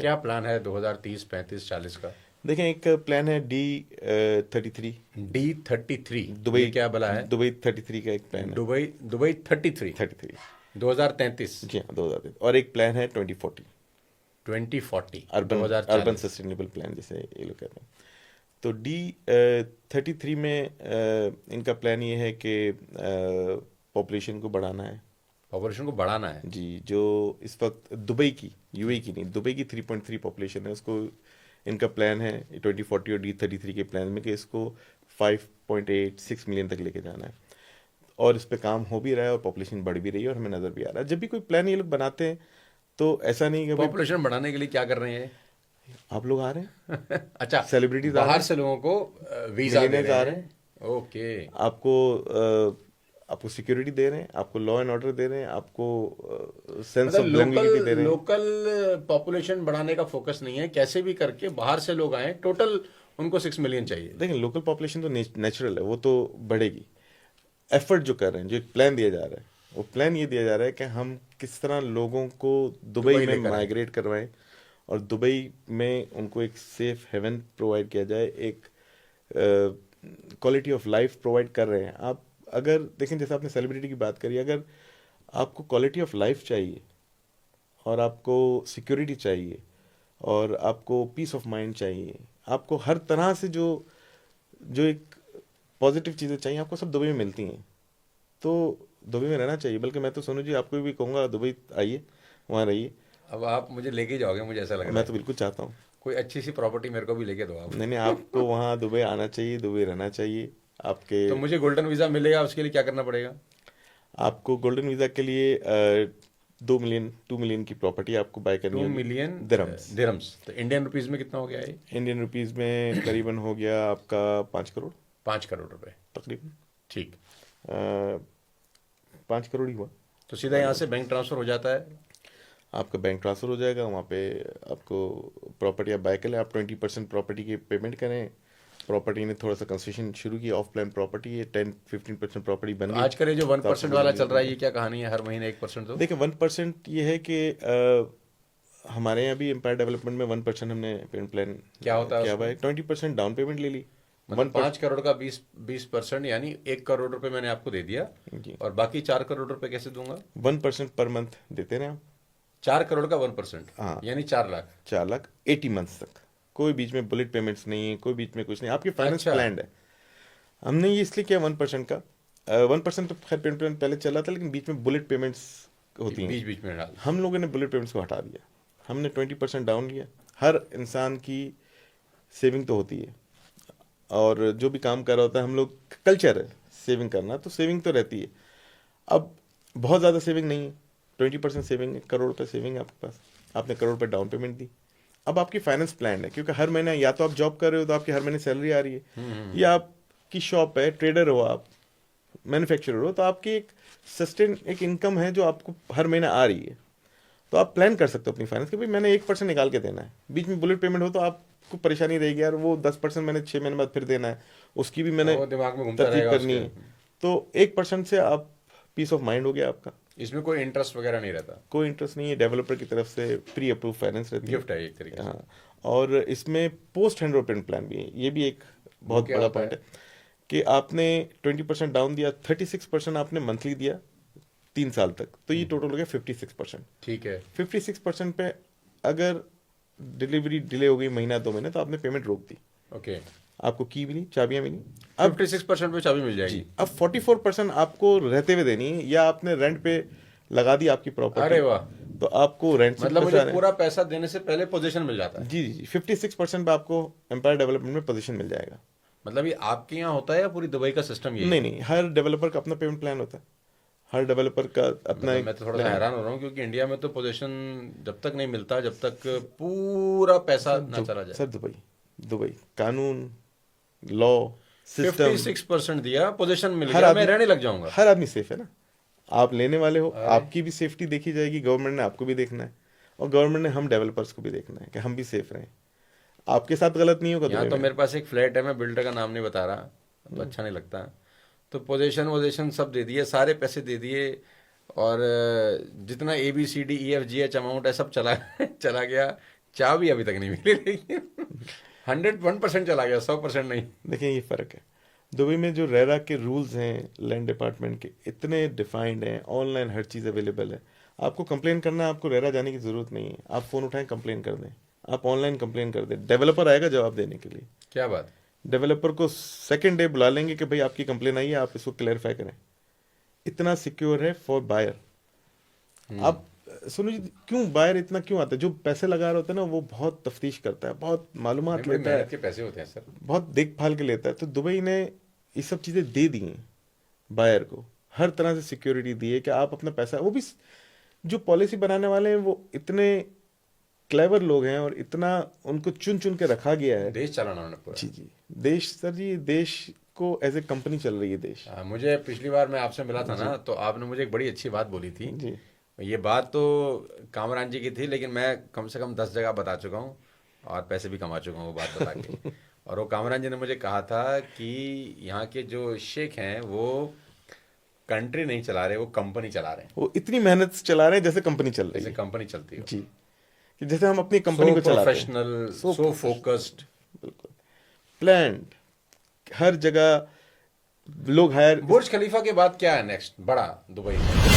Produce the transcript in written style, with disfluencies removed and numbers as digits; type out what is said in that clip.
क्या प्लान है 2030, 35, 40 का? देखें, एक प्लान है D33। D33, दुबई, ये क्या भला है? दुबई 33 का एक प्लान है। दुबई दुबई 33, 33, 2033, जी हाँ, 2000। और एक प्लान है 2040, 2040, अर्बन अर्बन 2040। सस्टेनेबल प्लान जिसे ये लोग कहते हैं। तो D33 में इनका प्लान ये है कि पॉपुलेशन को बढ़ाना है। पॉपुलेशन को बढ़ाना है। जी, जो इस वक्त दुबई की, यूएई की नहीं, दुबई की 3.3 पॉपुलेशन है, उसको इनका प्लान है 2040 और D33 के प्लान में कि इसको 5.86 मिलियन तक लेके जाना है। और इस पे काम हो भी रहा है और पॉपुलेशन बढ़ भी रही है और हमें नज़र भी आ रहा है। जब भी कोई प्लान ये लोग बनाते हैं तो ऐसा नहीं कि भाई पॉपुलेशन बढ़ाने के लिए क्या कर रहे हैं? आप लोग आ रहे हैं, अच्छा, सेलिब्रिटीज आ रहे बाहर हैं, से लोगों को वीजा दे मिलियनर्स रहे आ रहे हैं। हैं, ओके। आपको आपको सिक्योरिटी दे रहे हैं, आपको लॉ एंड ऑर्डर दे रहे हैं, आपको सेंस मतलब ऑफ बिलोंगिंग दे रहे हैं। लोकल पॉपुलेशन बढ़ाने का फोकस नहीं है, कैसे भी करके बाहर से लोग आए। टोटल उनको 6 मिलियन चाहिए। देखिए, लोकल पॉपुलेशन तो नेचुरल है, वो तो बढ़ेगी। एफर्ट जो कर रहे हैं, जो एक प्लान दिया जा रहा है, वो प्लान ये दिया जा रहा है कि हम किस तरह लोगों को दुबई दुबई में लेकर आए। माइग्रेट करवाएं और दुबई में उनको एक सेफ हेवन प्रोवाइड किया जाए, एक क्वालिटी ऑफ लाइफ प्रोवाइड कर रहे हैं। आप अगर देखें, जैसे आपने सेलिब्रिटी की बात करी, अगर आपको क्वालिटी ऑफ लाइफ चाहिए और आपको सिक्योरिटी चाहिए और आपको पीस ऑफ माइंड चाहिए, आपको हर तरह से जो जो एक पॉजिटिव चीज़ें चाहिए, आपको सब दुबई में मिलती हैं। तो दुबई में रहना चाहिए। बल्कि मैं तो सोनू जी आपको भी कहूँगा, दुबई आइए, वहाँ रहिए। अब आप मुझे लेके जाओगे, मुझे ऐसा लग रहा मैं है। तो बिल्कुल चाहता हूँ। कोई अच्छी सी प्रॉपर्टी मेरे को भी लेके दो आप। नहीं नहीं, आपको वहाँ दुबई आना चाहिए, दुबई रहना चाहिए। आपके तो मुझे गोल्डन वीजा मिलेगा, उसके लिए क्या करना पड़ेगा? आपको गोल्डन वीज़ा के लिए 2 मिलियन की प्रॉपर्टी आपको बाय करनी 2 होगी। Million dirhams. दिरहम्स। तो इंडियन रुपीज में कितना हो गया ये? इंडियन रुपीज़ में करीबन हो गया आपका 5 करोड़ 5 करोड़ रुपए। तकरीबन। ठीक। 5 करोड़ ही हुआ। तो सीधा यहाँ से बैंक ट्रांसफर हो जाता है? आपका बैंक ट्रांसफ़र हो जाएगा, वहाँ पे आपको प्रॉपर्टी आप बाय कर लें। आप 20% प्रॉपर्टी की पेमेंट करें। प्रॉपर्टी ने थोड़ा सा कंसेशन शुरू किया, ऑफ प्लान प्रॉपर्टी है, 10-15% प्रॉपर्टी बन तो गई। आजकल ये जो तो आपको 1% वाला गोल्डन चल रहा है, वीज़ा। ये क्या कहानी है? हर महीने 1% दो। देखिए, 1% ये है कि हमारे यहाँ भी एम्पायर डेवलपमेंट में 1% हमने पेमेंट प्लान क्या होता है किया हुआ उसमें? है। 20% डाउन पेमेंट ले ली। मतलब 1%। 5 करोड़ का 20% यानी 1 करोड़ रुपए मैंने आपको दे दिया, जी, और बाकी 4 करोड़ रुपए कैसे दूंगा? 1% पर मंथ देते रहे आप। 4 करोड़ का 1% हाँ, यानी 4 लाख। 4 लाख 80 मंथ्स तक। कोई बीच में बुलेट पेमेंट्स नहीं है, कोई बीच में कुछ नहीं, आपकी फाइनेंस अच्छा। प्लान है। हमने ये इसलिए किया 1% का। 1% तो खैर पेमेंट प्लान पहले चला था, लेकिन बीच में बुलेट पेमेंट्स होती हैं। बीच बीच में डाल। हम लोगों ने बुलेट पेमेंट्स को हटा दिया। हमने 20% डाउन लिया। हर इंसान की सेविंग तो होती है, और जो भी काम कर रहा होता है, हम लोग कल्चर है सेविंग करना, तो सेविंग तो रहती है। अब बहुत ज़्यादा सेविंग नहीं है, 20% सेविंग है, करोड़ रुपये सेविंग है आपके पास। आपने करोड़ रुपये डाउन पेमेंट दी। अब आपकी फाइनेंस प्लान है, क्योंकि हर महीने या तो आप जॉब कर रहे हो तो आपकी हर महीने सैलरी आ रही है, या आपकी शॉप है, ट्रेडर हो आप, मैन्युफैक्चरर हो, तो आपकी एक सस्टेन एक इनकम है जो आपको हर महीने आ रही है। तो आप प्लान कर सकते हो अपनी फाइनेंस कि भाई मैंने 1% निकाल के देना है। बीच में बुलेट पेमेंट हो तो आपको परेशानी रहेगी, यार वो 10% मैंने 6 महीने बाद फिर देना है, उसकी भी मैंने वो दिमाग में घूमता तरतीब रहेगा करनी उसके। है। तो 1% से आप पीस ऑफ माइंड हो गया आपका। इसमें कोई इंटरेस्ट वगैरह नहीं रहता? कोई इंटरेस्ट नहीं है, डेवलपर की तरफ से प्री अप्रूव फाइनेंस रहती है। गिफ्ट है एक तरीके से। हाँ, और इसमें post hand over payment plan भी है। ये भी एक वो बहुत क्या बड़ा होता पॉइंट है? है कि आपने 20% डाउन दिया, 36% आपने मंथली दिया 3 साल तक, तो ये टोटल हो गया 56%। ठीक है। 56% पे अगर डिलीवरी डिले हो गई महीना 2 महीने, तो आपने पेमेंट रोक दी, ओके। आपको की मिली, चाबियां मिली। अब 56% पे चाबी मिल जी, जाएगी? अब 44% आपको रहते हुए देनी है, या आपने रेंट पे लगा दी आपकी प्रॉपर्टी, अरे वाह। तो आपको रेंट से भी मतलब पैसे मुझे आ रहे हैं। पूरा पैसा देने से पहले पोजीशन मिल जाता है? जी जी जी, 56% पे आपको एम्पायर डेवलपमेंट में पोजीशन मिल जाएगा। मतलब ये आपके यहाँ होता है या पूरी दुबई का सिस्टम यही नहीं है? नहीं, हर डेवलपर का अपना पेमेंट प्लान होता है। हर डेवलपर का अपना मतलब एक मैं तो थोड़ा सा प्लान है। हैरान हो रहा हूँ, क्योंकि इंडिया में तो पोजीशन जब तक नहीं मिलता, जब तक पूरा पैसा ना चला जाए। सर दुबई, दुबई कानून, लॉ, सिस्टम, 56% दिया, पोजीशन मिल हर गया, मैं आदमी, रहने लग जाऊंगा। हर आदमी सेफ है ना। आप लेने वाले हो, अरे। आपकी भी सेफ्टी देखी जाएगी, गवर्नमेंट ने आपको भी देखना है, और गवर्नमेंट ने हम डेवलपर्स को भी देखना है कि हम भी सेफ रहें। आपके साथ गलत नहीं होगा यहाँ दुबई तो में। मेरे पास एक फ्लैट है, मैं बिल्डर का नाम नहीं बता रहा, तो अच्छा नहीं लगता। तो पोजीशन वोजीशन सब दे दिए, सारे पैसे दे दिए, और जितना ABCDEFGH अमाउंट है सब चला चला गया। चाबी अभी तक नहीं मिली, लेकिन 101% चला गया, 100% नहीं। देखिए ये फ़र्क है। दुबई में जो रेरा के रूल्स हैं लैंड डिपार्टमेंट के, इतने डिफाइंड हैं, ऑनलाइन हर चीज़ अवेलेबल है। आपको कंप्लेन करना है, आपको रेरा जाने की ज़रूरत नहीं है। आप फ़ोन उठाएं, कंप्लेन कर दें, आप ऑनलाइन कंप्लेन कर दें, डेवलपर आएगा जवाब देने के लिए। क्या बात। डेवलपर को सेकेंड डे बुला लेंगे कि भाई आपकी कंप्लेन आई है, आप इसको क्लैरिफाई करें। इतना सिक्योर है फॉर बायर। आप सुनो जी, क्यों बायर इतना क्यों आता है? जो पैसे लगा रहा होता है ना, वो बहुत तफ्तीश करता है, बहुत मालूमात नहीं, बड़ी लेता है, मेहनत के पैसे होते हैं सर। बहुत देखभाल के लेता है। तो दुबई ने ये सब चीज़ें दे दी हैं बायर को, हर तरह से सिक्योरिटी दी है कि आप अपना पैसा, वो भी जो पॉलिसी बनाने वाले हैं वो इतने क्लेवर लोग हैं और इतना उनको चुन चुन के रखा गया है। देश चलाना उन्होंने पूरा। जी जी, देश सर जी, देश को एज ए कंपनी चल रही है देश। मुझे पिछली बार मैं आपसे मिला था ना, तो आपने मुझे एक बड़ी अच्छी बात बोली थी। जी ये बात तो कामरान जी की थी, लेकिन मैं कम से कम 10 जगह बता चुका हूँ और पैसे भी कमा चुका हूँ वो बात बता के। और वो कामरान जी ने मुझे कहा था कि यहाँ के जो शेख हैं वो कंट्री नहीं चला रहे, वो कंपनी चला रहे हैं, वो इतनी मेहनत से चला रहे हैं जैसे कंपनी चल रही जैसे है। कंपनी चलती हो। जी, कि जैसे हम अपनी कंपनी सो को चलाते हैं। Professional, so focused. बिल्कुल प्लान्ड, हर जगह लोग हायर। बुर्ज खलीफा के बाद क्या है नेक्स्ट बड़ा दुबई में?